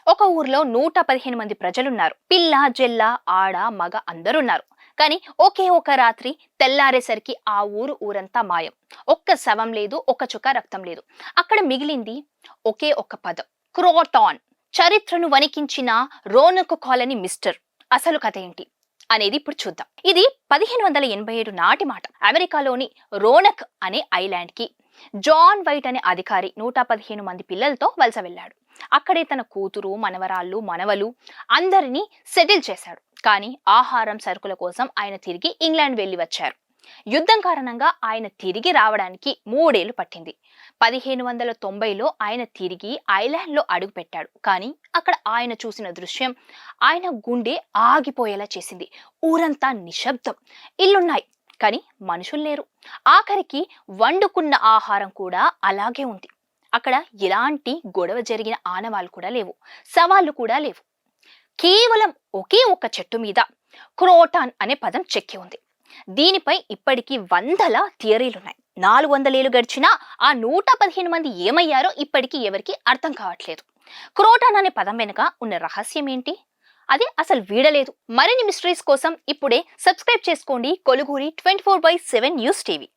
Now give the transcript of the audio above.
ఒక ఊర్లో 115 మంది ప్రజలున్నారు. పిల్ల, జెల్ల, ఆడ, మగ అందరున్నారు. కానీ ఒకే ఒక రాత్రి తెల్లారేసరికి ఆ ఊరంతా మాయం. ఒక్క శవం లేదు, ఒక్క చుక్క రక్తం లేదు. అక్కడ మిగిలింది ఒకే ఒక పదం, క్రోటాన్. చరిత్రను వణికించిన రోనక్ కాలనీ మిస్టర్. అసలు కథ ఏంటి అనేది ఇప్పుడు చూద్దాం. ఇది 1587 నాటి మాట. అమెరికాలోని రోనక్ అనే ఐలాండ్ కి జాన్ వైట్ అనే అధికారి 115 మంది పిల్లలతో వలస వెళ్ళాడు. అక్కడే తన కూతురు, మనవరాళ్ళు, మనవలు అందరినీ సెటిల్ చేశాడు. కానీ ఆహారం, సరుకుల కోసం ఆయన తిరిగి ఇంగ్లాండ్ వెళ్లి వచ్చారు. యుద్ధం కారణంగా ఆయన తిరిగి రావడానికి 3 ఏళ్లు పట్టింది. 1590లో ఆయన తిరిగి ఐలాండ్ లో అడుగుపెట్టాడు. కానీ అక్కడ ఆయన చూసిన దృశ్యం ఆయన గుండె ఆగిపోయేలా చేసింది. ఊరంతా నిశ్శబ్దం. ఇల్లున్నాయి కానీ మనుషులు లేరు. ఆఖరికి వండుకున్న ఆహారం కూడా అలాగే ఉంది. అక్కడ ఎలాంటి గొడవ జరిగిన ఆనవాళ్ళు కూడా లేవు, సవాళ్లు కూడా లేవు. కేవలం ఒకే ఒక చెట్టు మీద క్రోటాన్ అనే పదం చెక్కి ఉంది. దీనిపై ఇప్పటికీ వందల థియరీలున్నాయి. 400 ఏళ్లు గడిచినా ఆ 115 మంది ఏమయ్యారో ఇప్పటికీ ఎవరికి అర్థం కావట్లేదు. క్రోటాన్ అనే పదం వెనుక ఉన్న రహస్యం ఏంటి? అది అసలు వీడలేదు. మరిన్ని మిస్టరీస్ కోసం ఇప్పుడే సబ్స్క్రైబ్ చేసుకోండి కొలుగూరి 24/7 న్యూస్ టీవీ.